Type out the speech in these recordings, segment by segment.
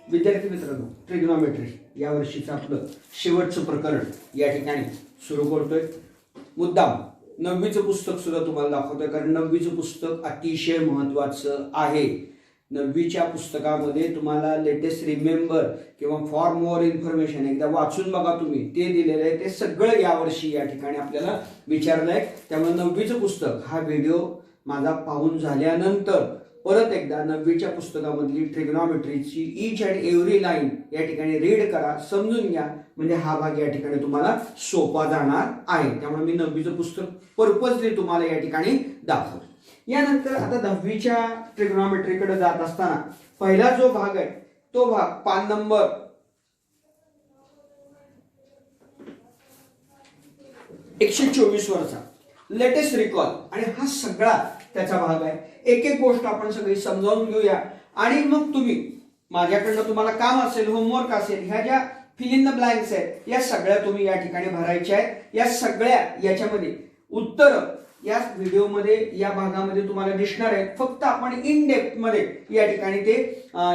विद्यार्थी मित्रांनो, ट्रिग्नॉमेट्री या वर्षीचं आपलं शेवटचं प्रकरण या ठिकाणी सुरू करतोय. मुद्दाम 9वीचं पुस्तक सुद्धा तुम्हाला दाखवतोय, कारण 9वीचं पुस्तक अतिशय महत्वाचं आहे. 9वीच्या पुस्तकामध्ये तुम्हाला लेटेस्ट रिमेंबर किंवा फॉर मोर इन्फॉर्मेशन एकदा वाचून बघा तुम्ही, ते दिलेलं आहे. ते सगळं यावर्षी या ठिकाणी आपल्याला विचारलं आहे. त्यामुळे 9वीचं पुस्तक हा व्हिडिओ माझा पाहून झाल्यानंतर परत एकदा 9वीच्या पुस्तकामधली ट्रिग्नॉमेट्रीची ईच अँड एव्हरी लाईन या ठिकाणी रीड करा, समजून घ्या, म्हणजे हा भाग या ठिकाणी तुम्हाला सोपा जाणार आहे. त्यामुळे मी 9वीचं पुस्तक पर्पजली तुम्हाला या ठिकाणी दाखवतो. यानंतर आता 10वीच्या ट्रिग्नॉमेट्रीकडे जात असताना पहिला जो भाग आहे तो भाग पान नंबर 124 वरचा लेटेस्ट रिकॉल, आणि हा सगळा त्याचा भाग आहे. एक एक गोष्ट आपण सगळी समजावून घेऊया, आणि मग तुम्ही माझ्याकडनं तुम्हाला काम असेल, होमवर्क असेल, ह्या ज्या फिल इन द ब्लँक्स आहेत या सगळ्या तुम्ही या ठिकाणी भरायच्या आहेत. या सगळ्या याच्यामध्ये उत्तर या व्हिडिओमध्ये या भागामध्ये तुम्हाला दिसणार आहेत. फक्त आपण इन डेप्थ मध्ये या ठिकाणी ते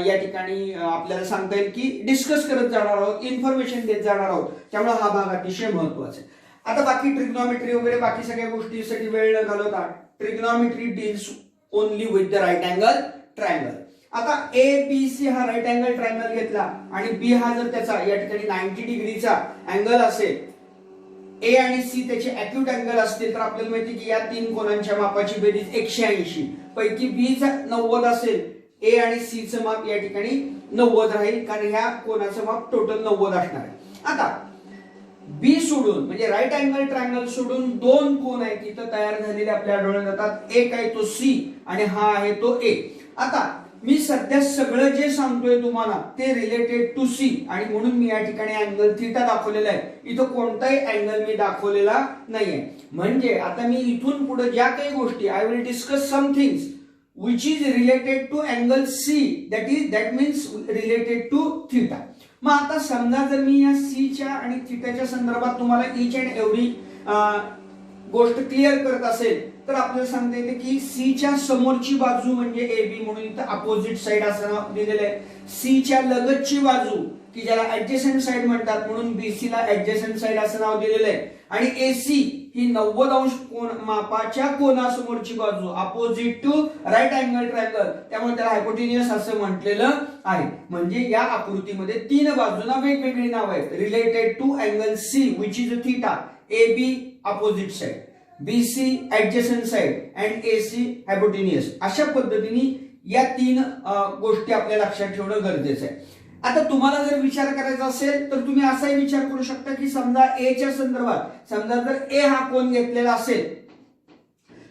या ठिकाणी आपल्याला सांगता येईल की डिस्कस करत जाणार आहोत, इन्फॉर्मेशन देत जाणार आहोत. त्यामुळे हा भाग अतिशय महत्वाचा आहे. आता बाकी ट्रिग्नॉमेट्री वगैरे बाकी सगळ्या गोष्टीसाठी वेळ न घालवता trigonometry deals only with the right angle triangle. आता ए बी सी हा राईट अँगल ट्रायंगल घेतला आणि बी हा जर त्याचा या ठिकाणी 90 डिग्रीचा अँगल असेल, ए आणि सी त्याचे अॅक्यूट अँगल असतील, तर आपल्याला माहिती की या तीन कोनांच्या मापाची बेरीज 180 पैकी बी चा 90 असेल, ए आणि सी चं माप या ठिकाणी 90 राहील, कारण ह्या कोनाचं माप टोटल 90 असणार आहे. आता बी सोडून म्हणजे राईट अँगल ट्रायंगल सोडून दोन कोन आहेत तिथं तयार झालेले आपल्याला आढळून जातात. एक आहे तो सी आणि हा आहे तो ए. आता मी सध्या सगळं जे सांगतोय तुम्हाला ते रिलेटेड टू सी, आणि म्हणून मी या ठिकाणी अँगल थीटा दाखवलेला आहे. इथं कोणताही अँगल मी दाखवलेला नाहीये. म्हणजे आता मी इथून पुढे ज्या काही गोष्टी I will discuss some things which is related to angle C, that means related to theta. मग आता समजा जर मी या C च्या आणि थीटाच्या संदर्भात तुम्हाला ईच अँड एव्हरी गोष्ट क्लिअर करत असेल, तर आपल्याला सांगता येते की C च्या समोरची बाजू म्हणजे AB, म्हणून इथं अपोजिट साइड असं नाव दिलेलं आहे. C च्या लगतची बाजू की ज्याला ऍडजसेंट साइड म्हणतात, म्हणून BC ला ऍडजसेंट साइड असं नाव दिलेलं आहे. आणि AC ही 90 अंश कोन मापाच्या कोनासमोरची बाजू opposite to right angle triangle, त्यामुळे त्याला हायपोटेन्युस असं म्हटलेलं आहे. म्हणजे या आकृतीमध्ये तीन बाजूंना वेगवेगळी नाव आहेत. Related to angle C which is theta, AB opposite side, BC adjacent side and AC hypotenuse. अशा पद्धतीने या तीन गोष्टी आपल्या लक्षात ठेवणं गरजेचं आहे. आता तुम्हाला जर विचार करायचा असेल तर तुम्ही असाही विचार करू शकता की समजा ए च्या संदर्भात, समजा जर ए हा कोन घेतलेला असेल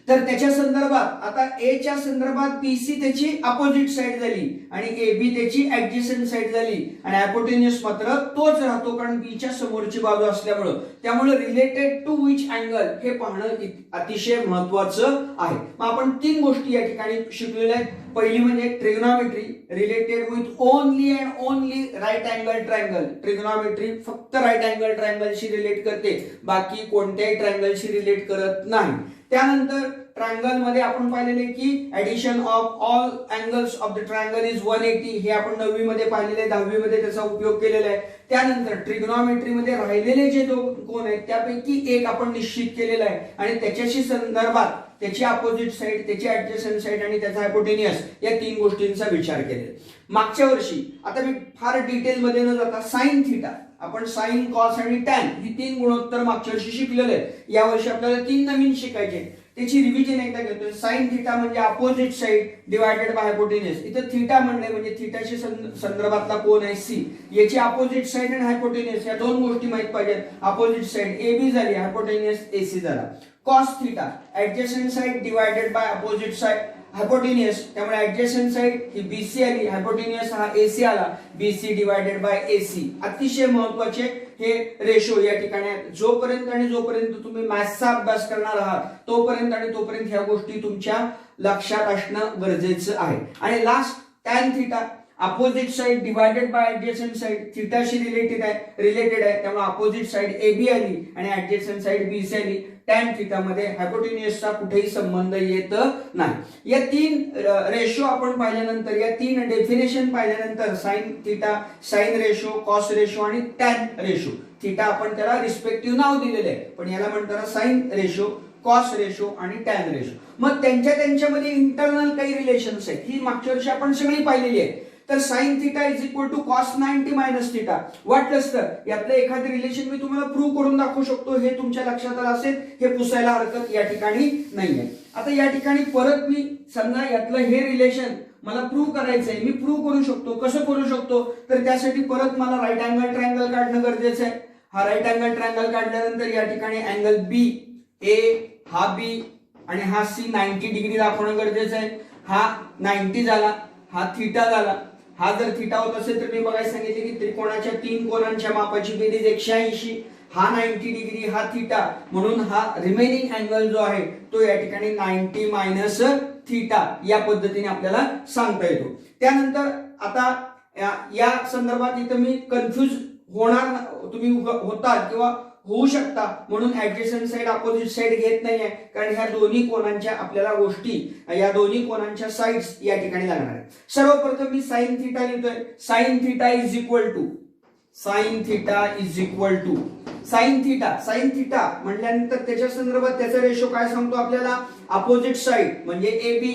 तर त्याच्या संदर्भात आता ए च्या संदर्भात BC त्याची अपोजिट साइड झाली आणि AB त्याची ऍडजसेंट साइड झाली, आणि हायपोटेन्युस मात्र तोच राहतो, कारण B च्या समोरची बाजू असल्यामुळे. त्यामुळे रिलेटेड टू विच अँगल हे पाहणं अतिशय महत्वाचं आहे. मग आपण तीन गोष्टी या ठिकाणी शिकलेल्या आहेत. पहिली म्हणजे trigonometry related with only and only right angle triangle. Trigonometry फक्त राईट अँगल ट्रायंगलशी रिलेट करते, बाकी कोणत्याही ट्रायंगलशी रिलेट करत नाही. त्यानंतर ट्रायंगल मध्ये आपण पाहिलेले की addition of all angles of the triangle is 180, हे आपण 9वी मध्ये पाहिलेले, 10वी मध्ये त्याचा उपयोग केलेला आहे. त्यानंतर ट्रिग्नॉमेट्री मध्ये राहिलेले जे दोन कोन आहेत त्यापैकी एक आपण निश्चित केलेला आहे, आणि त्याच्याशी संदर्भात त्याची अपोजिट साइड, त्याची ऍडजसेंट साइड आणि त्याचा हायपोटेन्युस या तीन गोष्टींचा विचार केलेला. मागच्या वर्षी, आता मी फार डिटेल मध्ये न जाता, साइन थीटा आपण साइन, कॉस आणि टॅन ही तीन गुणोत्तर मागच्या वर्षी शिकलेले आहेत. या वर्षी आपल्याला तीन नवीन शिकायचे, त्याची रिव्हिजन एकदा घेतोय. साइन थीटा म्हणजे अपोजिट साइड डिवायडेड बाय हायपोटेन्युस. इथं थीटा म्हणले म्हणजे थीटाशी संदर्भातला कोन आहे C, याची अपोजिट साइड आणि हायपोटेन्युस या दोन गोष्टी माहित पाहिजेत. अपोजिट साइड AB झाली, हायपोटेन्युस AC झाला. Cos theta adjacent side divided by opposite side hypotenuse, त्यामुळे ऍडजसेंट साइड ही BC आली, हायपोटेन्युस हा AC आला, BC डिवायडेड बाय AC. अतिशय महत्वाचे हे रेशो या ठिकाणी आहेत. जोपर्यंत तुम्ही मॅथ्सचा अभ्यास करणार आहात तोपर्यंत ह्या गोष्टी तुमच्या लक्षात असणं गरजेचं आहे. आणि last tan theta opposite side divided by adjacent side, थीटाशी रिलेटेड आहे, त्यामुळे अपोजिट साइड AB आली आणि ऍडजसेंट साइड BC आली. टॅन थिटा मध्ये हायपोटेन्युसचा कुठेही संबंध येत नाही. या तीन रेशो आपण पाहिल्यानंतर, या तीन डेफिनेशन पाहिल्यानंतर sine theta, sine ratio, cos ratio आणि टॅन रेशो, थिटा आपण त्याला रिस्पेक्टिव्ह नाव दिलेलं आहे, पण याला म्हणतात साइन रेशो, कॉस रेशो आणि टॅन रेशो. मग त्यांच्यामध्ये इंटरनल काही रिलेशन्स आहेत, ही मागच्या वर्षी आपण सगळी पाहिलेली आहे. तर sine theta is equal to cos 90 minus theta. वाटलंच तर यातलं एखादं रिलेशन मी तुम्हाला प्रूव्ह करून दाखवू शकतो, हे तुमच्या लक्षात आलं असेल, हे पुसायला हरकत या ठिकाणी नाहीये. आता या ठिकाणी परत मी समजा यातलं हे रिलेशन मला प्रूव्ह करायचंय, मी प्रूव्ह करू शकतो. कसं करू शकतो, तर त्यासाठी परत मला राईट अँगल ट्रायंगल काढणं गरजेचं आहे. हा राईट अँगल ट्रायंगल काढल्यानंतर या ठिकाणी अँगल बी ए, हा बी आणि हा सी 90 डिग्री दाखवणं गरजेचं आहे. हा 90 झाला, हा थिटा झाला. हा जर थिटा होत असेल तर मी बघायला सांगितले की त्रिकोणाच्या तीन कोनांच्या मापाची बेरीज 180. हा 90 डिग्री, हा थिटा, म्हणून हा रिमेनिंग अँगल जो आहे तो या ठिकाणी 90 मायनस थिटा या पद्धतीने आपल्याला सांगता येतो. त्यानंतर आता या संदर्भात इथं मी कन्फ्यूज होणार, तुम्ही होतात किंवा होऊ शकता, म्हणून ऍडजस्टंट साइड अपोजिट साइड घेत नाहीये, कारण ह्या दोन्ही कोनांच्या आपल्याला गोष्टी, या दोन्ही कोनांच्या साइड्स या ठिकाणी लागणार आहेत. सर्वप्रथम मी साइन थिटा लिहितोय. Sine theta is equal to, sine theta is equal to sine theta. Sine theta म्हटल्यानंतर त्याच्या संदर्भात त्याचा रेशो काय सांगतो आपल्याला, अपोजिट साइड म्हणजे AB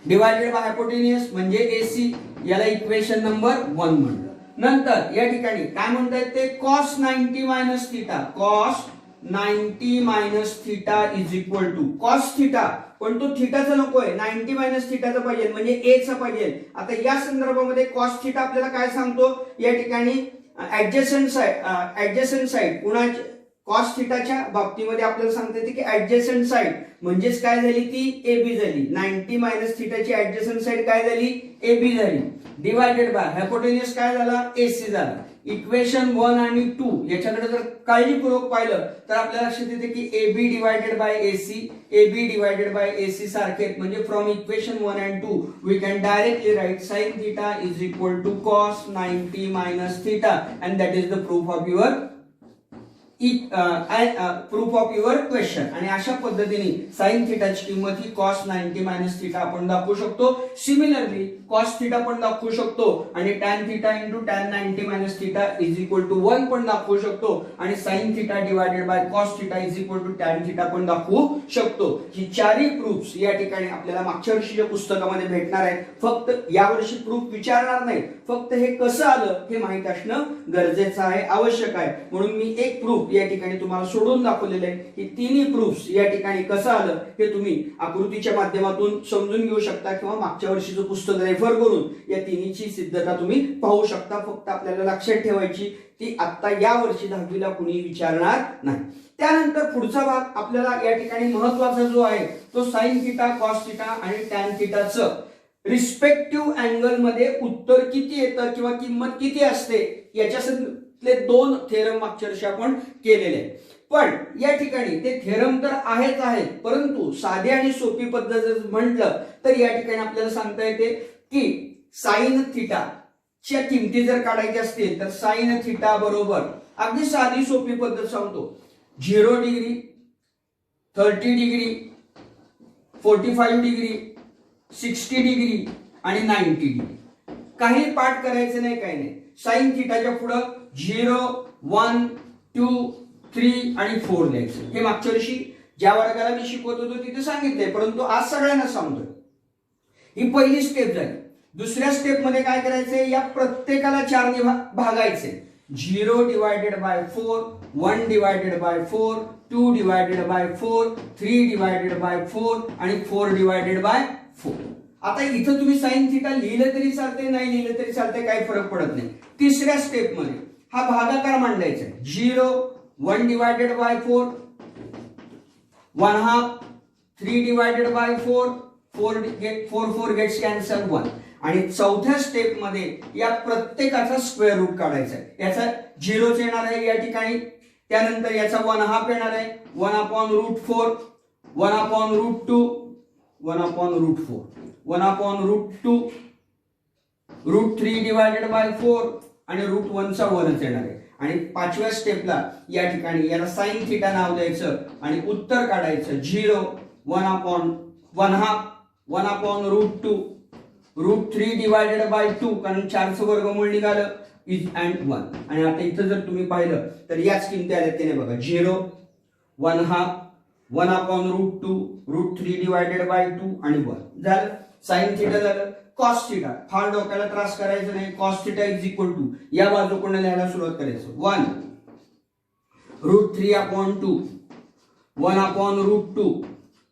डिवायडेड बाय हायपोटेन्युस म्हणजे AC, याला इक्वेशन नंबर 1 म्हणतो. नंतर या ठिकाणी काय म्हणतात ते, cos 90 minus theta, cos 90 minus theta is equal to cos theta, पण तो थिटाचा नकोय, 90 मायनस थिटाचा पाहिजे, म्हणजे ए चा पाहिजे. आता या संदर्भामध्ये कॉस थिटा आपल्याला काय सांगतो, या ठिकाणी ऍडजस्टंट साइड कुणाच्या, कॉस थिटाच्या बाबतीमध्ये आपल्याला सांगता येते की ऍडजस्टंट साइड म्हणजेच काय झाली, ती AB झाली. 90 मायनस थिटाची ऍडजस्टंट साइड काय झाली, AB झाली. डिवायडेड बाय हायपोटेन्युस काय झाला, AC झाला. इक्वेशन 1 आणि 2 याच्याकडे जर काळजीपूर्वक पाहिलं तर आपल्याला लक्षात येते की AB divided by AC, AB divided by AC सारखे, म्हणजे from equation 1 and 2 we can directly write sine theta is equal to cos 90 minus theta, and that is the proof of your proof of your question. आणि अशा पद्धतीने sign थिटाची किंमत ही cos 90 minus theta आपण दाखवू शकतो. सिमिलरली कॉस थिटा पण दाखवू शकतो आणि tan theta into tan 90 minus theta is equal to 1 पण दाखवू शकतो, आणि sine theta divided by cos theta is equal to tan theta पण दाखवू शकतो. ही चारही प्रूफ्स या ठिकाणी आपल्याला मागच्या वर्षीच्या पुस्तकामध्ये भेटणार आहेत. फक्त यावर्षी प्रूफ विचारणार नाही, फक्त हे कसं आलं हे माहित असणं गरजेचं आहे, आवश्यक आहे. म्हणून मी एक प्रूफ या ठिकाणी तुम्हाला सोडून दाखवलेले आहे. ही तिन्ही प्रूफ्स या ठिकाणी कसं आलं हे तुम्ही आकृतीच्या माध्यमातून समजून घेऊ शकता, किंवा मागच्या वर्षीचं पुस्तक रेफर करून या तिन्हीची सिद्धता तुम्ही पाहू शकता. फक्त आपल्याला लक्षात ठेवायची ती आता या वर्षी 10वीला कुणी विचारणार नाही. त्यानंतर पुढचा भाग आपल्याला या ठिकाणी महत्वाचा जो आहे तो साइन थिटा, कॉस थिटा आणि टॅन थिटाचं रिस्पेक्टिव्ह अँगल मध्ये उत्तर किती येतं किंवा किंमत किती असते याच्यातले 2 थेरम मागच्या वर्षी आपण केलेले आहेत. पण या ठिकाणी ते थेरम तर आहेच आहेत, परंतु साधी आणि सोपी पद्धत जर म्हटलं तर या ठिकाणी आपल्याला सांगता येते की साइन थिटा च्या किमती जर काढायच्या असतील तर साइन थिटा बरोबर, अगदी साधी सोपी पद्धत सांगतो, 0 डिग्री, 30 डिग्री, 45 डिग्री, 60 डिग्री आणि 90 डिग्री. काही पाठ करायचं नाही, काही नाही. साइन थिटाच्या पुढे 0, 1, 2, 3 आणि 4 लिहायचं. हे मागच्या वर्षी ज्या वर्गाला मी शिकवत होतो तिथे सांगितलंय, परंतु आज सगळ्यांना सांगतोय. ही पहिली स्टेप झाली. दुसऱ्या स्टेप मध्ये काय करायचंय, या प्रत्येकाला 4 ने भागायचे. 0 divided by 4, 1 divided by 4, 2 divided by 4, 3 divided by 4 आणि 4 डिवायडेड बाय 4. आता इथं तुम्ही साइन थिटा लिहिलं तरी चालते, नाही लिहिलं तरी चालते, काही फरक पडत नाही. तिसऱ्या स्टेप मध्ये हा भागाकार मांडायचा. 0, 1 divided by 4, 1/2, 3 divided by 4, 4 gets cancel 1. आणि चौथ्या स्टेप मध्ये या प्रत्येकाचा स्क्वेअर रूट काढायचा आहे. याचा 0 येणार आहे या ठिकाणी, त्यानंतर याचा 1/2 येणार आहे, 1/√4, 1/√2, 1/√4, 1/√2, √3 डिवायडेड बाय 4 आणि √1चा 1च येणार आहे. आणि 5व्या स्टेपला या ठिकाणी याला साइन थिटा नाव द्यायचं आणि उत्तर काढायचं 0 1/2 √3 डिवायडेड बाय 2 कारण 4चं वर्गमूळ निघालं इज अँड 1. आणि आता इथं जर तुम्ही पाहिलं तर याच किमती आल्या त्याने बघा 0 1/2 √3 डिवायडेड बाय 2 आणि 1 झालं. साइन थिटा झालं. कॉस थिटा फार डोक्याला त्रास करायचा नाही. Cos theta is equal to या बाजूकडून लिहायला सुरुवात करायचं 1 √3/2 1/√2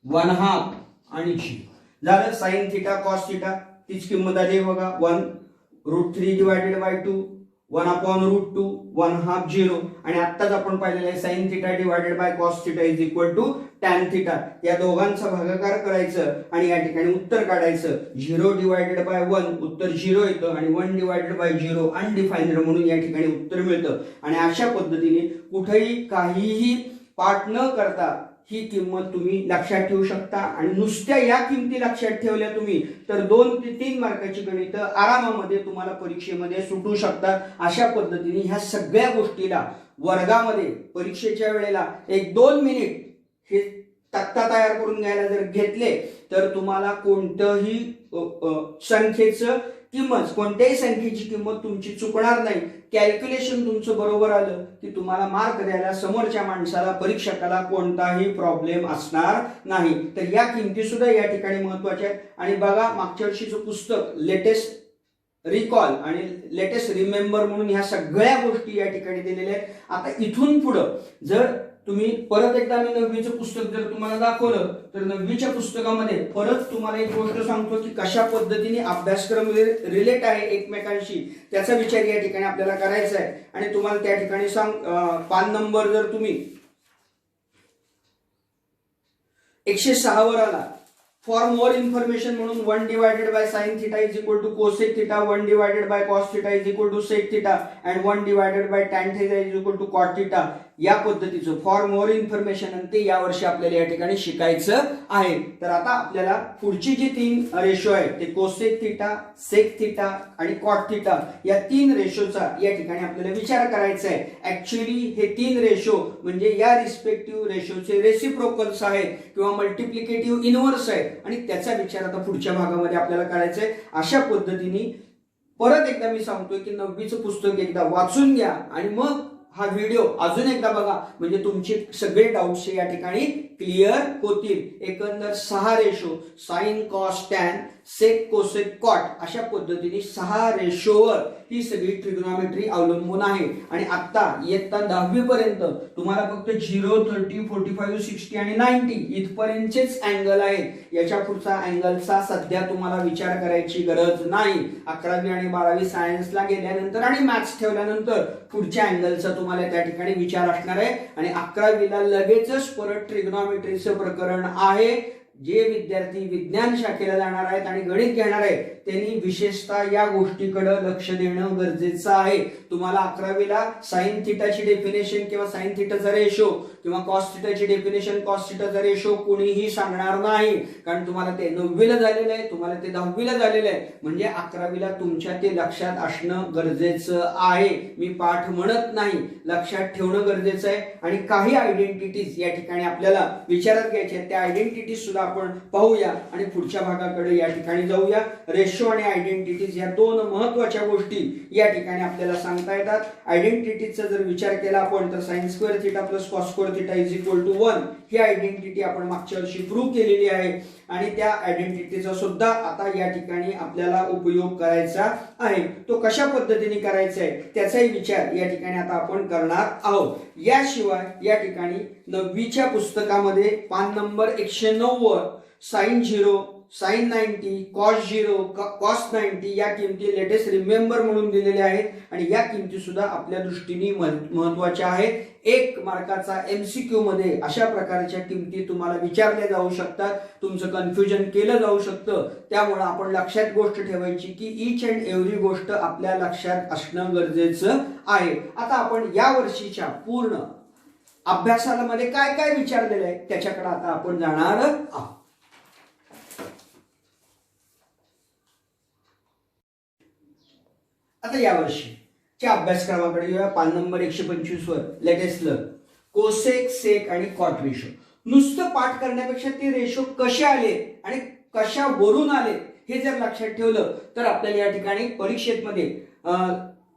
1/2 आणि g झालं. साइन थिटा कॉस थिटा तीच किंमत आली बघा 1 √3 डिवायडेड बाय 2 1/√2 1/2 0. आणि आत्ताच आपण पाहिलेलं आहे sine theta divided by cos theta is equal to tan theta. या दोघांचा भागाकार करायचं आणि या ठिकाणी उत्तर काढायचं 0 डिवायडेड बाय 1 उत्तर 0 येतं आणि 1 डिवायडेड बाय 0 अनडिफाइंड म्हणून या ठिकाणी उत्तर मिळतं. आणि अशा पद्धतीने कुठेही काहीही पाठ न करता ही किंमत तुम्ही लक्षात ठेवू शकता. आणि नुसत्या या किमती लक्षात ठेवल्या तुम्ही तर 2 ते 3 मार्काची गणित आरामामध्ये तुम्हाला परीक्षेमध्ये सुटू शकतात. अशा पद्धतीने ह्या सगळ्या गोष्टीला वर्गामध्ये परीक्षेच्या वेळेला 1-2 मिनिट हे तक्ता तयार करून घ्यायला जर घेतले तर तुम्हाला कोणत्याही संख्येचं किंमत कोणत्याही संख्येची किंमत तुमची चुकणार नाही. कॅल्क्युलेशन तुमचं बरोबर आलं की तुम्हाला मार्क द्यायला समोरच्या माणसाला परीक्षकाला कोणताही प्रॉब्लेम असणार नाही. तर या किमती सुद्धा या ठिकाणी महत्वाच्या आहेत. आणि बघा मागच्या वर्षीचं पुस्तक लेटेस्ट रिकॉल आणि लेटेस्ट रिमेंबर म्हणून ह्या सगळ्या गोष्टी या ठिकाणी दिलेल्या आहेत. आता इथून पुढं जर तुम्ही परत एकदा मी 9वीचं पुस्तक जर तुम्हाला दाखवलं तर 9वीच्या पुस्तकामध्ये परत तुम्हाला एक गोष्ट सांगतो की कशा पद्धतीने अभ्यासक्रम रिलेट आहे एकमेकांशी त्याचा विचार या ठिकाणी आपल्याला करायचा आहे. आणि तुम्हाला त्या ठिकाणी पान नंबर जर तुम्ही 106 वर आला फॉर मोर इन्फॉर्मेशन म्हणून 1 divided by sine theta is equal to cosec theta 1 divided by cos theta is equal to sec theta and 1 divided by tan theta is equal to cot theta या पद्धतीचं for more information आणि ते यावर्षी आपल्याला या ठिकाणी शिकायचं आहे. तर आता आपल्याला पुढची जी 3 रेशो आहेत ते कोसेक थिटा सेक थिटा आणि कॉट थिटा या 3 रेशोचा या ठिकाणी आपल्याला विचार करायचा आहे. ऍक्च्युअली हे 3 रेशो म्हणजे या रिस्पेक्टिव्ह रेशोचे रेसिप्रोकल्स आहेत किंवा मल्टिप्लिकेटिव्ह इनव्हर्स आहेत आणि त्याचा विचार आता पुढच्या भागामध्ये आपल्याला करायचा आहे. अशा पद्धतीने परत एकदा मी सांगतोय की 9वीचं पुस्तक एकदा वाचून घ्या आणि मग हा व्हिडिओ अजून एकदा बघा म्हणजे तुमचे सगळे डाऊट्स या ठिकाणी क्लिअर होतील. एकंदर 6 ratio sine cos tan sec cosec cot अशा पद्धतीने 6 रेशोवर ही सगळी ट्रिग्नॉमेट्री अवलंबून आहे. आणि आता इयत्ता 10वी पर्यंत तुम्हाला फक्त 0 30 45 60 आणि 90 इथपर्यंतचेच अँगल आहेत. याच्या पुढचा अँगलचा सध्या तुम्हाला विचार करायची गरज नाही. 11वी आणि 12वी सायन्सला गेल्यानंतर आणि मॅथ्स ठेवल्यानंतर पुढच्या अँगलचा तुम्हाला त्या ठिकाणी विचार असणार आहे. आणि 11वीला लगेचच परत ट्रिग्नॉमेट्रीचं प्रकरण आहे. जे विद्यार्थी विज्ञान शाखेला जाणार आहेत आणि गणित घेणार आहेत त्यांनी विशेषतः या गोष्टीकडे लक्ष देणं गरजेचं आहे. तुम्हाला 11वीला साइन थिटाची डेफिनेशन किंवा साइन थिटाचा रेशो किंवा कॉस थिटाची डेफिनेशन कॉस थिटाचा रेशो कोणीही सांगणार नाही. कारण तुम्हाला ते 9वीला झालेलं आहे तुम्हाला ते 10वीला झालेलं आहे म्हणजे 11वीला तुमच्या ते लक्षात असणं गरजेचं आहे. मी पाठ म्हणत नाही लक्षात ठेवणं गरजेचं आहे. आणि काही आयडेंटिटीज या ठिकाणी आपल्याला विचारात घ्यायच्या त्या आयडेंटिटीज सुद्धा आपण पाहूया आणि पुढच्या भागाकडे या ठिकाणी जाऊया. रेशो आणि आयडेंटिटीज या 2 महत्त्वाच्या गोष्टी या ठिकाणी आपल्याला सांगता येतात. आयडेंटिटीजचा जर विचार केला आपण तर sine square theta plus cos square theta is equal to 1 ही आयडेंटिटी आपण मागच्या वर्षी प्रूव्ह केलेली आहे. आणि त्या आयडेंटिटीचा सुद्धा आता या ठिकाणी आपल्याला उपयोग करायचा आहे. तो कशा पद्धतीने करायचा आहे त्याचाही विचार या ठिकाणी आता आपण करणार आहोत. याशिवाय या ठिकाणी 9वीच्या पुस्तकामध्ये पान नंबर 109 वर साइन 0 साइन 90 कॉस 0 कॉस 90 या किमती लेटेस्ट रिमेंबर म्हणून दिलेल्या आहेत. आणि या किमती सुद्धा आपल्या दृष्टीने महत्त्वाच्या आहेत. 1 मार्काचा MCQ मध्ये अशा प्रकारच्या किमती तुम्हाला विचारल्या जाऊ शकतात. तुमचं कन्फ्युजन केलं जाऊ शकतं. त्यामुळे आपण लक्षात गोष्ट ठेवायची की ईच अँड एव्हरी गोष्ट आपल्या लक्षात असणं गरजेचं आहे. आता आपण या वर्षीच्या पूर्ण अभ्यासामध्ये काय काय विचारलेलं आहे त्याच्याकडे आता आपण जाणार आहोत. आता यावर्षी च्या अभ्यासक्रमाकडे येऊया. पान नंबर 125 वर लेटेस्ट लर्न कोसेक, सेक आणि कॉट रेशो. नुसतं पाठ करण्यापेक्षा ते रेशो कसे आले आणि कशावरून आले हे जर लक्षात ठेवलं तर आपल्याला या ठिकाणी परीक्षेमध्ये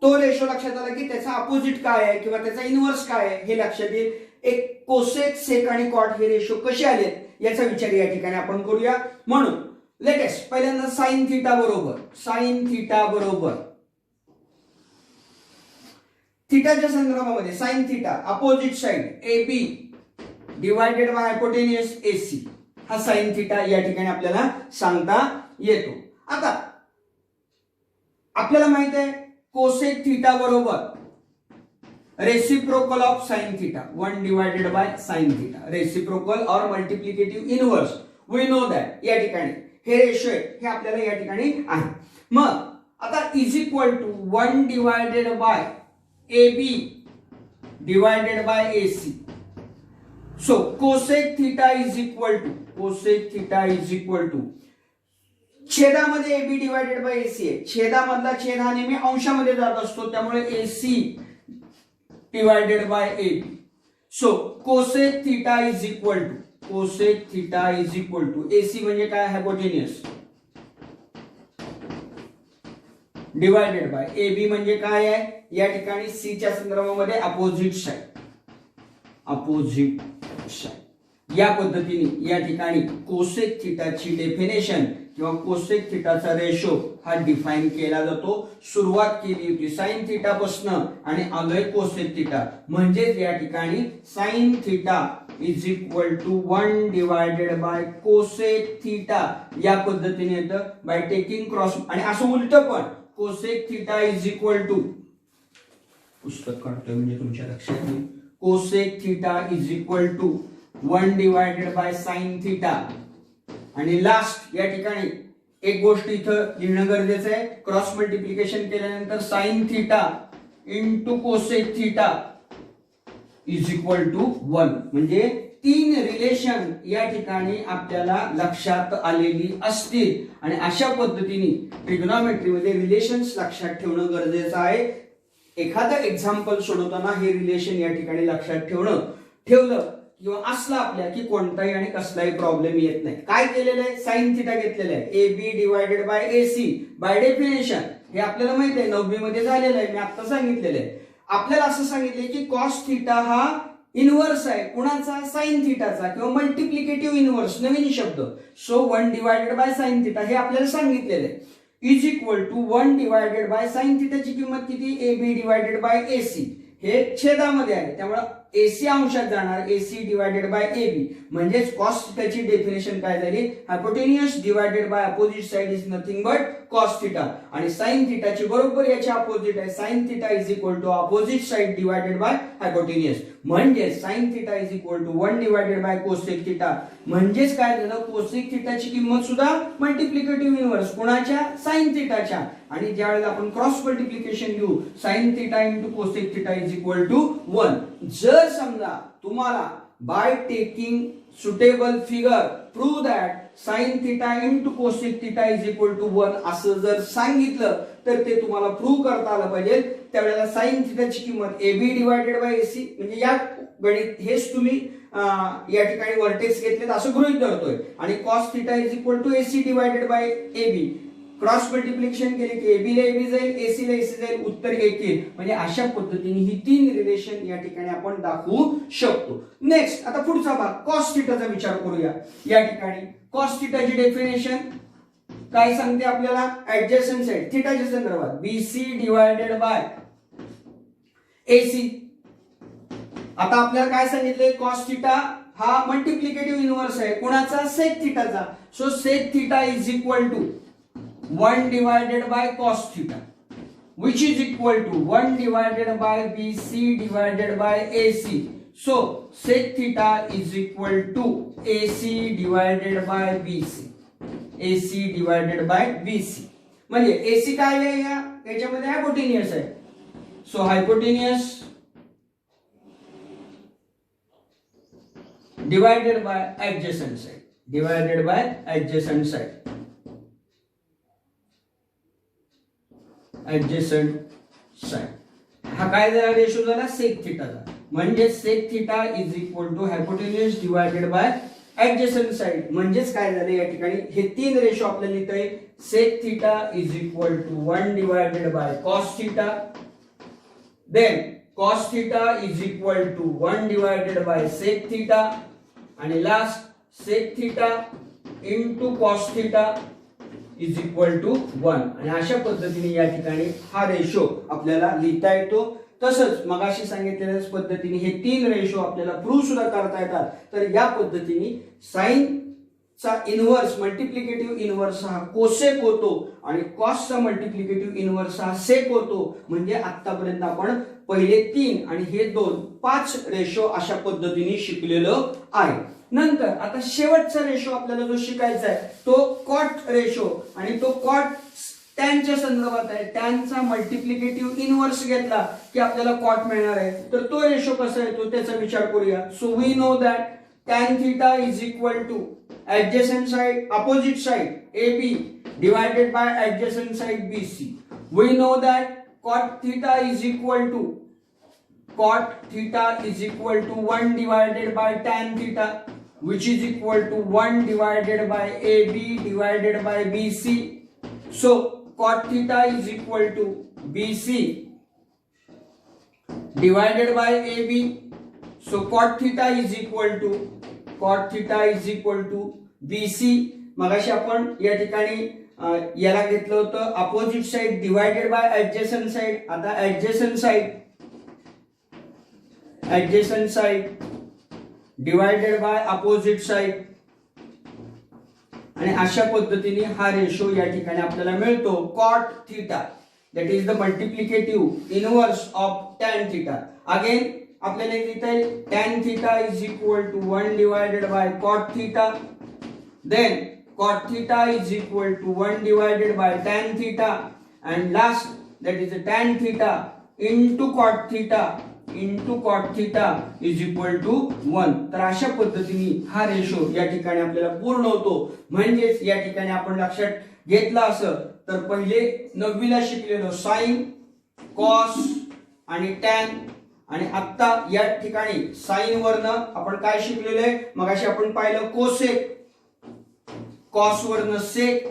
तो रेशो लक्षात आला की त्याचा अपोजिट काय आहे किंवा त्याचा इनव्हर्स काय आहे हे लक्षात येईल. एक कोसेक, सेक आणि कॉट हे रेशो कसे आलेत याचा विचार या ठिकाणी आपण करूया. म्हणून लेटेस्ट पहिल्यांदा साइन थिटा बरोबर थिटाच्या संदर्भामध्ये sine theta opposite side AB divided by hypotenuse AC हा साइन थिटा या ठिकाणी आपल्याला सांगता येतो. आता आपल्याला माहित आहे कोसेक थिटा बरोबर reciprocal of sine theta 1 divided by sine theta. Reciprocal और multiplicative inverse we know that या ठिकाणी हे रेशो आहे हे आपल्याला या ठिकाणी आहे. मग आता is equal to 1 divided by AB divided by AC. So cosec theta is equal to छेदामध्ये AB डिवायडेड बाय AC आहे. छेदामधला छेद हा नेहमी अंशामध्ये जात असतो त्यामुळे AC divided by AB. So cosec theta is equal to AC म्हणजे काय हायपोटेन्युस डिवायडेड बाय AB म्हणजे काय आहे या ठिकाणी C च्या संदर्भामध्ये अपोजिट साइड. या पद्धतीने या ठिकाणी कोसेक थिटाची डेफिनेशन किंवा कोसेक थिटाचा रेशो हा डिफाइन केला जातो. सुरुवात केली होती साइन थिटा पासून आणि आलोय कोसेक थिटा म्हणजेच या ठिकाणी sine theta is equal to 1 divided by cosec theta या पद्धतीने येतं बाय टेकिंग क्रॉस. आणि असं उलट पण cosec theta is equal to पुस्तक काढतोय म्हणजे तुमच्या लक्षात येईल cosec theta is equal to 1 divided by sine theta. आणि लास्ट या ठिकाणी एक गोष्ट इथं लिहिणं गरजेचं आहे. क्रॉस मल्टिप्लिकेशन केल्यानंतर sine theta into cosec theta is equal to 1 म्हणजे 3 रिलेशन या ठिकाणी आपल्याला लक्षात आलेली असतील. आणि अशा पद्धतीने ट्रिग्नोमेट्रीमध्ये रिलेशन्स लक्षात ठेवणं गरजेचं आहे. एखादं एक्झाम्पल सोडवताना हे रिलेशन या ठिकाणी लक्षात ठेवलं किंवा असला आपल्या की कोणताही आणि कसलाही प्रॉब्लेम येत नाही. काय केलेलं आहे साइन थिटा घेतलेला आहे AB divided by AC by definition हे आपल्याला माहिती आहे 9वी मध्ये झालेलं आहे. मी आता सांगितलेलं आहे. आपल्याला असं सांगितलंय की कॉस थिटा हा इनव्हर्स आहे कुणाचा साइन थिटाचा किंवा मल्टिप्लिकेटिव्ह इनव्हर्स नवीन शब्द. So 1 divided by sine theta हे आपल्याला सांगितलेलं आहे is equal to 1 divided by sine थिटाची किंमत किती AB डिवायडेड बाय AC हे छेदामध्ये आहे त्यामुळे AC अंशात जाणार AC डिवायडेड बाय AB म्हणजेच कॉस थिटाची डेफिनेशन काय झाली hypotenuse divided by opposite side is nothing but cos theta. आणि साइन थिटाची बरोबर याच्या अपोजिट आहे sine theta is equal to opposite side divided by hypotenuse म्हणजे sine theta is equal to 1 divided by cosec theta. म्हणजेच काय झालं cosec थिटाची किंमत सुद्धा मल्टिप्लिकेटिव्ह इनव्हर्स कोणाच्या साइन थिटाच्या. आणि ज्यावेळेला आपण क्रॉस मल्टिप्लिकेशन घेऊ sign theta into cosec theta is equal to 1. जर समजा तुम्हाला by taking suitable figure prove that sine theta into cosec theta is equal to 1 असं जर सांगितलं तर ते तुम्हाला प्रूव्ह करता आलं पाहिजे. त्यावेळेला साइन थिटाची किंमत AB डिवायडेड बाय AC म्हणजे या गणित हेच तुम्ही या ठिकाणी व्हर्टेक्स घेतलेत असं गृहीत धरतोय. आणि cos theta is equal to AC divided by AB cross multiplication केले की AB ला AB जाईल AC ला AC जाईल उत्तर 1 येईल. म्हणजे अशा पद्धतीने ही 3 रिलेशन या ठिकाणी आपण दाखवू शकतो. नेक्स्ट आता पुढचा भाग कॉस थिटाचा विचार करूया. या ठिकाणी कॉस थिटाची डेफिनेशन काय सांगते आपल्याला ऍडजस्टंट साइड थिटाच्या संदर्भात BC डिवायडेड बाय AC. आता आपल्याला काय सांगितलंय कॉस थिटा हा मल्टिप्लिकेटिव्ह इनव्हर्स आहे कोणाचा सेक थिटाचा. So sec theta is equal to 1 divided by cos theta which is equal to 1 divided by BC divided by AC. So sec theta is equal to AC divided by BC. AC divided by BC म्हणजे AC काय आहे याच्यामध्ये hypotenuse आहे. So hypotenuse divided by adjacent side divided by adjacent side adjacent side. हा काय झाला ratio झाला sec थिटाचा, म्हणजे sec theta is equal to hypotenuse divided by adjacent side. म्हणजेच काय झाले या ठिकाणी हे तीन रेशो आपल्याला लिहिता येईल. Sec theta is equal to 1 divided by cos theta, then cos theta is equal to 1 divided by sec theta, आणि last sec theta into cos theta is equal to 1. आणि अशा पद्धतीने या ठिकाणी हा रेशो आपल्याला लिहिता येतो. तसंच मगाशी सांगितलेल्याच पद्धतीने हे तीन रेशो आपल्याला प्रूव्ह सुद्धा करता येतात. तर या पद्धतीने साइनचा इनव्हर्स मल्टिप्लिकेटिव्ह इनव्हर्स हा कोसेक होतो आणि कॉसचा मल्टिप्लिकेटिव्ह इनव्हर्स हा सेक होतो. म्हणजे आतापर्यंत आपण पहिले 3 आणि हे 2 5 रेशो अशा पद्धतीने शिकलेलो आहे. नंतर आता शेवटचा रेशो आपल्याला जो शिकायचा आहे तो कॉट रेशो, आणि तो कॉट टॅनच्या संदर्भात आहे. टॅनचा मल्टिप्लिकेटिव्ह इनव्हर्स घेतला की आपल्याला कॉट मिळणार आहे. तर तो रेशो कसा येतो त्याचा विचार करूया. So we know that tan theta is equal to adjacent side opposite side AB divided by adjacent side BC. We know that cot theta is equal to 1 divided by tan theta, which is equal to 1 divided by AB divided by BC. So cot theta is equal to BC divided by AB. So cot theta is equal to BC. मगाशी आपण या ठिकाणी याला घेतलं होतं opposite side divided by adjacent side. आता adjacent side divided by opposite side, आणि अशा पद्धतीने हा रेशो या ठिकाणी आपल्याला मिळतो. Cot theta that is the multiplicative inverse of tan theta. Again आपल्याला लिहिता येईल tan theta is equal to 1 divided by cot theta, then cot theta is equal to 1 divided by tan theta, and last that is tan theta into cot theta is equal to 1. तर अशा पद्धतीने हा ratio या ठिकाणी आपल्याला पूर्ण होतो. म्हणजेच या ठिकाणी आपण लक्षात घेतला असं तर पहिले 9वी ला शिकलेलो साइन, कॉस आणि टॅन, आणि आता या ठिकाणी साइन वरनं आपण काय शिकलेलो आहे मगाशी आपण पाहिलं कोसेक, कॉस वरनं सेक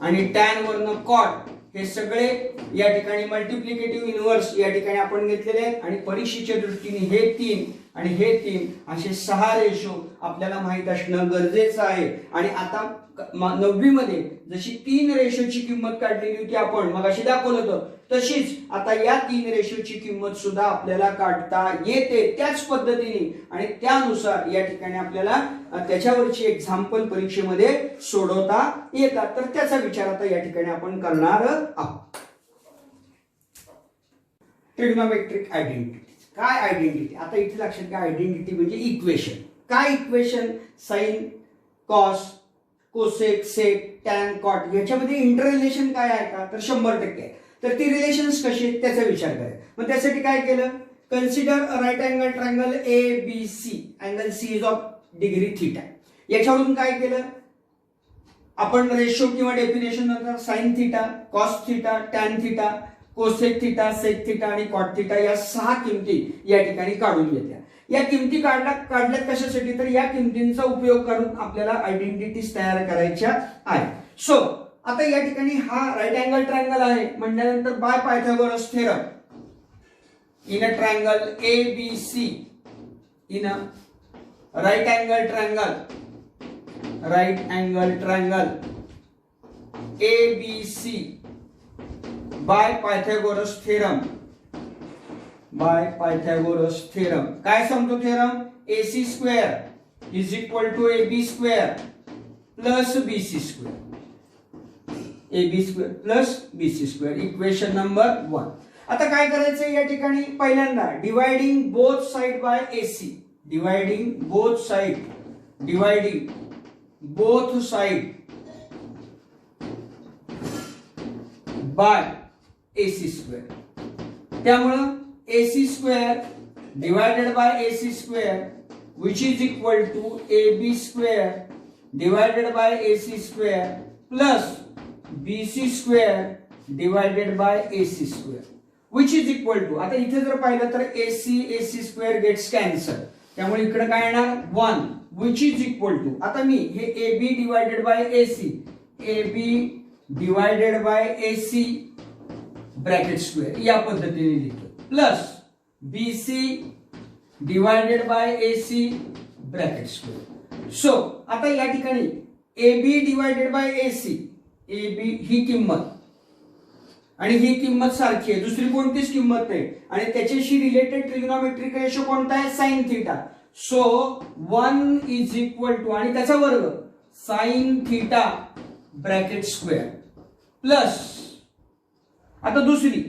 आणि टॅन वरनं कॉट. हे सगळे या ठिकाणी मल्टिप्लिकेटिव्ह इनव्हर्स या ठिकाणी आपण घेतलेले आहेत. आणि परीक्षेच्या दृष्टीने हे 3 आणि हे 3 असे 6 रेशो आपल्याला माहित असणं गरजेचं आहे. आणि आता 9वी मध्ये जशी 3 रेशोची किंमत काढलेली होती आपण मगाशी दाखवलं होतं, तशीच आता या 3 रेशोची किंमत सुद्धा आपल्याला काढता येते त्याच पद्धतीने. आणि त्यानुसार या ठिकाणी आपल्याला त्याच्यावरची एक्झाम्पल परीक्षेमध्ये सोडवता येतात. तर त्याचा विचार आता या ठिकाणी आपण करणार आहोत. Trigonometric identity. काय आयडेंटिटी? आता इथे लक्षात घ्या, आयडेंटिटी म्हणजे इक्वेशन. काय इक्वेशन? साइन, कॉस, कोसेक, सेक, टॅन, कॉट याच्यामध्ये इंटर रिलेशन काय आहे का? तर 100% आहे. तर ती रिलेशन्स कशी आहेत त्याचा विचार करा. मग त्यासाठी काय केलं? Consider a right angle triangle ABC. Angle C is of degree theta. याच्यावरून काय केलं आपण? रेशो किंवा डेफिनेशन नंतर sine theta, cos theta, tan theta, cosec theta, sec theta आणि कॉट थिटा या 6 किमती या ठिकाणी काढून घेतल्या. या किमती काढल्यात कशासाठी? तर या किमतींचा उपयोग करून आपल्याला आयडेंटिटीज तयार करायच्या आहे. सो आता या ठिकाणी हा राईट अँगल ट्रायंगल आहे म्हटल्यानंतर by Pythagoras theorem in a triangle ABC, in a right angle triangle ABC by Pythagoras theorem. काय सांगतो theorem? AC square is equal to AB square plus BC square. AB square plus BC square. Equation number 1. आता काय करायचंय या ठिकाणी? पहिल्यांदा dividing both side by AC. Dividing both side by AC square. त्यामुळं AC square divided by AC square which is equal to AB square divided by AC square plus BC square divided by AC square. Which is equal to, आता इथे जर पाहिलं तर AC square gates cancel, त्यामुळे इकडे काय येणार 1 which is equal to, आता मी हे AB divided by AC bracket square या पद्धतीने लिहितो, plus BC divided by AC bracket square. So आता या ठिकाणी AB divided by AC, AB ही किंमत आणि ही किंमत सारखी आहे, दुसरी कोणतीच किंमत नाही, आणि त्याच्याशी रिलेटेड ट्रिग्नोमेट्रिक रेशो कोणता आहे, sine theta. So 1 is equal to आणि त्याचा वर्ग sine theta bracket square plus, आता दुसरी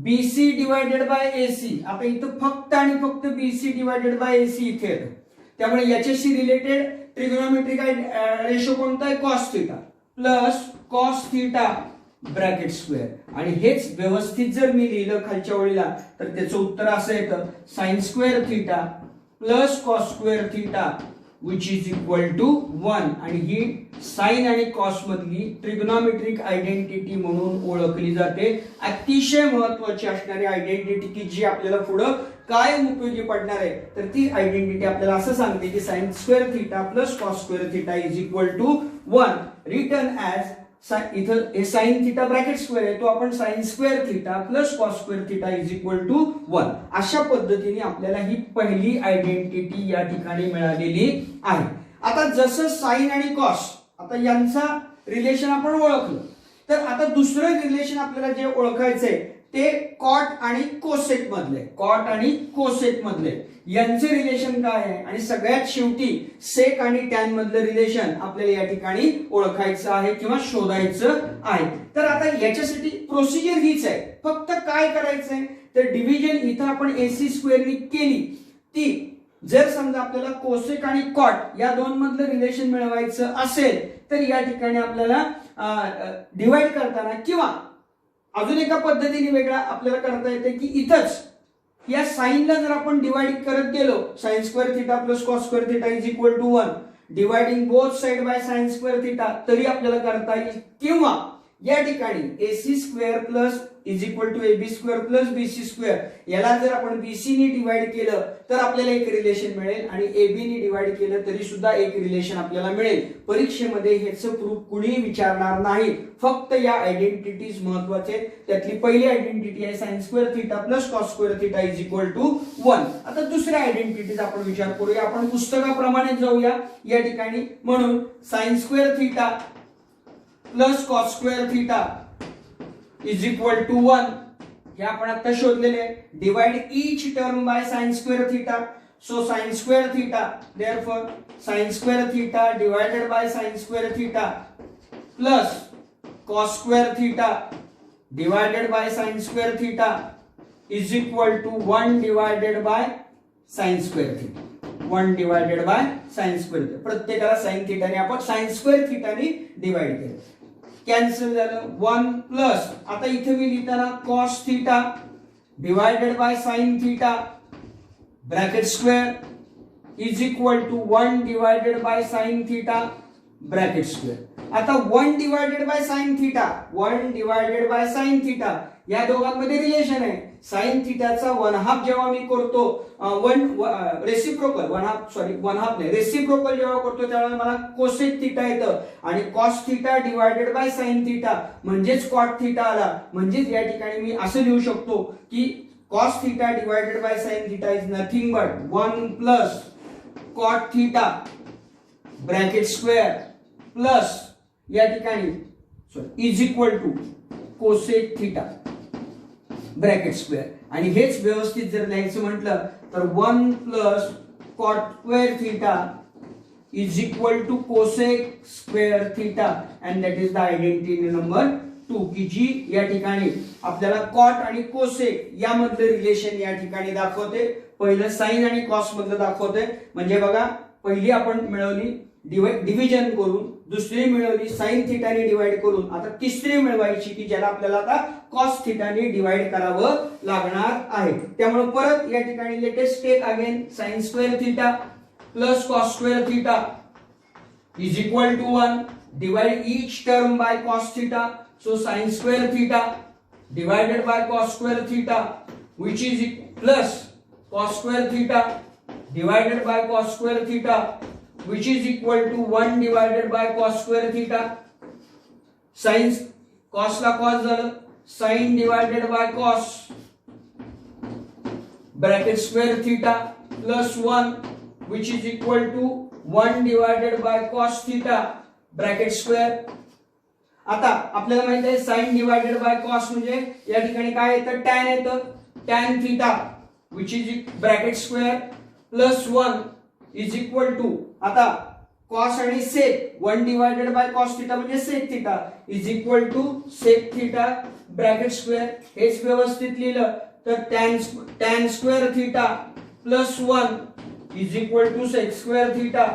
BC डिवायडेड बाय AC, आता इथं फक्त आणि फक्त BC डिवायडेड बाय AC इथे येतं, त्यामुळे याच्याशी रिलेटेड ट्रिग्नोमेट्रिक रेशो कोणता आहे, cos theta plus cos theta bracket square. आणि हेच व्यवस्थित जर मी लिहिलं खालच्या ओळीला तर त्याचं उत्तर असं येतं sine square theta plus cos square theta which is equal to 1. आणि ही साइन आणि कॉस मधली ट्रिग्नोमेट्रिक आयडेंटिटी म्हणून ओळखली जाते, अतिशय महत्वाची असणारी आयडेंटिटी की जी आपल्याला पुढे काय उपयोगी पडणार आहे. तर ती आयडेंटिटी आपल्याला असं सांगते की sine square theta plus cos square theta is equal to 1 written as, इथं हे साइन थिटा ब्रॅकेट स्क्वेअर आहे, तो आपण sine square theta plus cos square theta is equal to 1. अशा पद्धतीने आपल्याला ही पहिली आयडेंटिटी या ठिकाणी मिळालेली आहे. आता जसं साइन आणि कॉस आता यांचा रिलेशन आपण ओळखलं, तर आता दुसरं रिलेशन आपल्याला जे ओळखायचंय ते कॉट आणि कोसेक मधले यांचे रिलेशन काय आहे, आणि सगळ्यात शेवटी सेक आणि टॅन मधलं रिलेशन आपल्याला या ठिकाणी ओळखायचं आहे किंवा शोधायचं आहे. तर आता याच्यासाठी प्रोसिजर हीच आहे, फक्त काय करायचंय तर डिव्हिजन इथं आपण AC स्क्वेअरनी केली, ती जर समजा आपल्याला कोसेक आणि कॉट या दोन मधलं रिलेशन मिळवायचं असेल तर या ठिकाणी आपल्याला डिवाइड करताना किंवा अजून एका पद्धतीने वेगळा आपल्याला करता येते की इथंच या साइनला जर आपण डिवाइड करत गेलो, sine square theta plus cos square theta is equal to 1 dividing both side by sine square theta, तरी आपल्याला करता येईल. किंवा या ठिकाणी AC square plus is equal to AB square plus BC square, याला जर आपण BC ने डिवाइड केलं तर आपल्याला एक रिलेशन मिळेल, आणि AB ने डिवाइड केलं तरी सुद्धा एक रिलेशन आपल्याला मिळेल. परीक्षेमध्ये ह्याचं प्रूफ कुणी विचारणार नाही, फक्त या आयडेंटिटीज महत्वाचे आहेत. त्यातली पहिली आयडेंटिटी आहे sine square theta plus cos square theta is equal to 1. आता दुसऱ्या आयडेंटिटीज आपण विचार करूया, आपण पुस्तकाप्रमाणे जाऊया या ठिकाणी. म्हणून sine square theta plus cos square theta is equal to 1 हे आपण आता शोधलेले. Divide each term by sine square theta, so sine square theta therefore sine square theta divided by sine square theta plus cos square theta divided by sine square theta is equal to 1 divided by sine square theta, 1 divided by sine square theta. प्रत्येकाला sine थिटाने आपण sine square थिटाने divide केलं, cancel झालं. 1 plus, आता इथे मी लिहिताना cos theta divided by sine theta bracket square is equal to 1 divided by sine theta bracket square. आता 1 divided by sine theta, 1 divided by sine theta या दोघांमध्ये रिलेशन आहे. साइन थिटाचा 1/2 जेव्हा मी करतो, रेसिप्रोकल 1/2 नाही, रेसिप्रोकल जेव्हा करतो त्यावेळेला मला कोसेक थिटा येतं, आणि cos theta divided by sine theta म्हणजेच कॉट थिटा आला. म्हणजेच या ठिकाणी मी असं लिहू शकतो की cos theta divided by sine theta is nothing but 1 plus cot theta bracket square plus या ठिकाणी is equal to cosec theta bracket square. आणि हेच व्यवस्थित जर लिहायचं म्हटलं तर 1 plus cot square theta is equal to cosec square theta, and that is the identity number 2 की जी या ठिकाणी आपल्याला कॉट आणि कोसेक यामधलं रिलेशन या ठिकाणी दाखवते. पहिलं साइन आणि कॉस मधलं दाखवते. म्हणजे बघा, पहिली आपण मिळवली डिव्हिजन करून, दुसरी मिळवली साइन थिटाने डिवाइड करून, आता तिसरी मिळवायची की ज्याला आपल्याला आता कॉस थिटाने डिवाइड करावं लागणार आहे. त्यामुळे परत या ठिकाणी latest take again sine square theta plus cos square theta is equal to 1 divide each term by cos theta, so sine square theta divided by cos square theta which is plus cos square theta divided by cos square theta which is equal to 1 divided by cos square theta. sin cos ला cos झालं, sin divided by cos bracket square theta plus 1 which is equal to 1 divided by cos theta bracket square. आता आपल्याला माहित आहे sin divided by cos म्हणजे या ठिकाणी काय येतं, tan येतं, tan theta which is bracket square plus 1 is equal to आता cos आणि sec 1 divided by cos theta म्हणजे sec theta is equal to sec theta bracket square. हेच व्यवस्थित लिहिलं तर tan square theta plus 1 is equal to sec square theta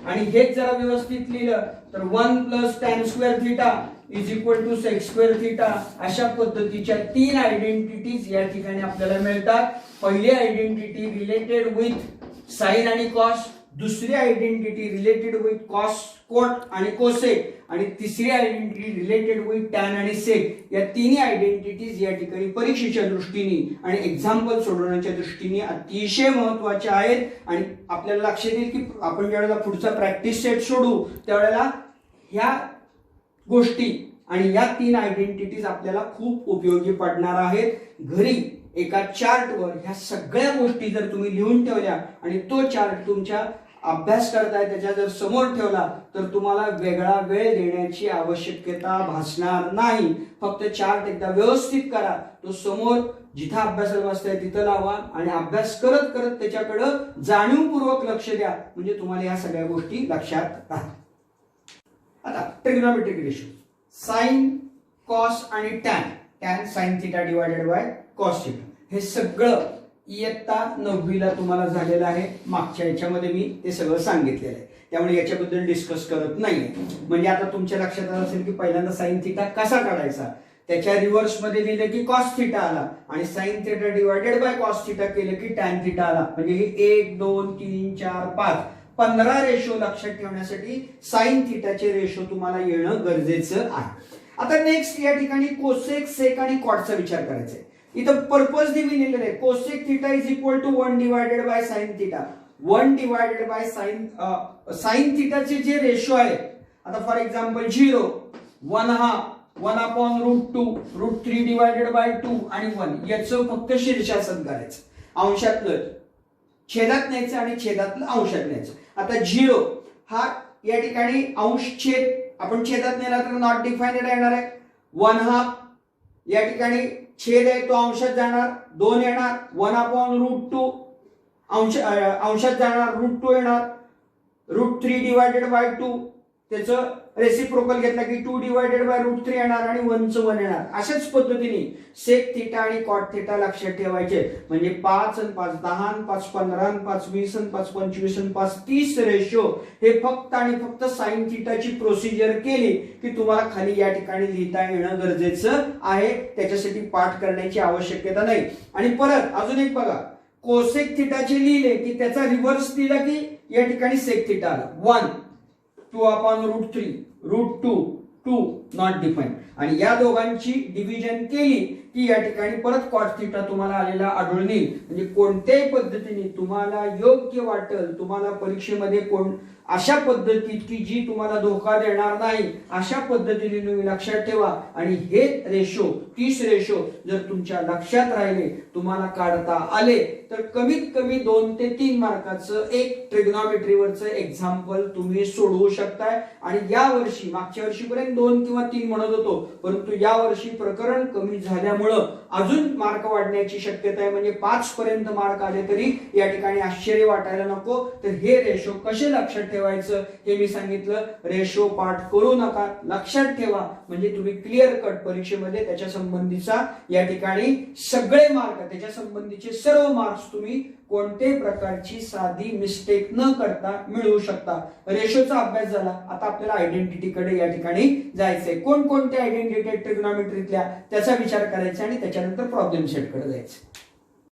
आणि हेच जरा व्यवस्थित लिहिलं तर 1 plus tan square theta is equal to sec square theta. अशा पद्धतीच्या तीन आयडेंटिटीज या ठिकाणी आपल्याला मिळतात. पहिली आयडेंटिटी रिलेटेड विथ साइन आणि कॉस, दुसरी identity related with cos cot आणि कोसेक आणि तिसरी आयडेंटिटी रिलेटेड विथ टॅन आणि सेक. या तिन्ही आयडेंटिटीज या ठिकाणी परीक्षेच्या दृष्टीने आणि एक्झाम्पल सोडवण्याच्या दृष्टीने अतिशय महत्त्वाच्या आहेत आणि आपल्याला लक्षात येईल की आपण ज्यावेळेला पुढचा प्रॅक्टिस सेट सोडू त्यावेळेला ह्या गोष्टी आणि या तीन आयडेंटिटीज आपल्याला खूप उपयोगी पडणार आहेत. घरी एका चार्टवर ह्या सगळ्या गोष्टी जर तुम्ही लिहून ठेवल्या आणि तो चार्ट तुमच्या अभ्यास करताय त्याच्या जर समोर ठेवला तर तुम्हाला वेगळा वेळ देण्याची आवश्यकता भासणार नाही. फक्त चार्ट एकदा व्यवस्थित करा, तो समोर जिथं अभ्यासाला बसताय तिथं लावा आणि अभ्यास करत करत त्याच्याकडे जाणीवपूर्वक लक्ष द्या, म्हणजे तुम्हाला या सगळ्या गोष्टी लक्षात राहतात. आता ट्रिग्नोमेट्रिक रेशो साइन कॉस आणि tan sine theta divided by cos theta हे सगळं इयत्ता 9वीला तुम्हाला झालेलं आहे. मागच्या याच्यामध्ये मी ते सगळं सांगितलेलं आहे, त्यामुळे याच्याबद्दल डिस्कस करत नाहीये. म्हणजे आता तुमच्या लक्षात आलं असेल की पहिल्यांदा साइन थिटा कसा काढायचा, त्याच्या रिव्हर्स मध्ये लिहिलं की कॉस थिटा आला आणि sine theta divided by cos theta केलं की टॅन थिटा आला. म्हणजे 1 2 3 4 5 15 रेशो लक्षात ठेवण्यासाठी साइन थिटाचे रेशो तुम्हाला येणं गरजेचं आहे. आता नेक्स्ट या ठिकाणी कोसेक सेक आणि कॉटचा विचार करायचा आहे. इथं पर्पज मी लिहिलेलं आहे cosec theta is equal to 1 divided by sine theta. 1 divided by sine थिटाचे जे रेशो आहेत, आता फॉर एक्झाम्पल 0 1 हा 1 अपॉन √2 √3 डिवायडेड बाय 2 आणि 1 याचं फक्त शीर्षासन करायचं, अंशातलं छेदात न्यायचं आणि छेदातलं अंशात न्यायचं. आता 0 हा या ठिकाणी अंश छेद आपण छेदात नेला तर नॉट डिफाइनेड येणार आहे. 1 हा या ठिकाणी छेद आहे तो अंशात जाणार, 2 येणार 1 अपॉन √2 अंशात जाणार √2 येणार, √3 डिवायडेड बाय 2 त्याचं रेसिप्रोकल घेतला की 2 डिवायडेड बाय √3 येणार आणि 1चं 1 येणार. अशाच पद्धतीने सेक थिटा आणि कॉट थिटा लक्षात ठेवायचे. म्हणजे 5 आणि 5 10 आणि 5 15 आणि 5 20 आणि 5 25 आणि 5 30 रेशो हे फक्त आणि फक्त साइन थिटाची प्रोसिजर केली की तुम्हाला खाली या ठिकाणी लिहिता येणं गरजेचं आहे. त्याच्यासाठी पाठ करण्याची आवश्यकता नाही. आणि परत अजून एक बघा, कोसेक थिटाचे लिहिले की त्याचा रिव्हर्स दिला की या ठिकाणी सेक थिटा आला 1 2 अपॉन √3 √2 2 नॉट डिफाईन आणि या दोघांची डिव्हिजन केली की या ठिकाणी परत कॉट थिटा तुम्हाला आलेला आढळून येईल. म्हणजे कोणत्याही पद्धतीने तुम्हाला योग्य वाटेल, तुम्हाला परीक्षेमध्ये अशा पद्धतीत की जी तुम्हाला धोका देणार नाही अशा पद्धतीने तुम्ही लक्षात ठेवा. आणि हे रेशो 30 रेशो जर तुमच्या लक्षात राहिले, तुम्हाला काढता आले तर कमीत कमी 2 ते 3 मार्काचं एक ट्रिग्नोमेट्रीवरचं एक्झाम्पल तुम्ही सोडवू शकताय. आणि या वर्षी मागच्या वर्षीपर्यंत 2 किंवा 3 म्हणत होतो, परंतु या वर्षी प्रकरण कमी झाल्यामुळं अजून मार्क वाढण्याची शक्यता आहे. म्हणजे 5 पर्यंत मार्क आले तरी या ठिकाणी आश्चर्य वाटायला नको. तर हे रेशो कसे लक्षात ठेवायचं हे मी सांगितलं. रेशो पाठ करू नका, लक्षात ठेवा, म्हणजे तुम्ही क्लिअर कट परीक्षेमध्ये त्याच्या संबंधीचा या ठिकाणी सगळे मार्क, त्याच्या संबंधीचे सर्व मार्क्स तुम्ही कोणत्याही प्रकारची साधी मिस्टेक न करता मिळवू शकता. रेशोचा अभ्यास झाला, आता आपल्याला आयडेंटिटीकडे या ठिकाणी जायचंय. कोणकोणत्या आयडेंटिटी ट्रिग्नोमेट्रीतल्या त्याचा विचार करायचा आणि त्याच्यानंतर प्रॉब्लेम सेट कडे जायचं.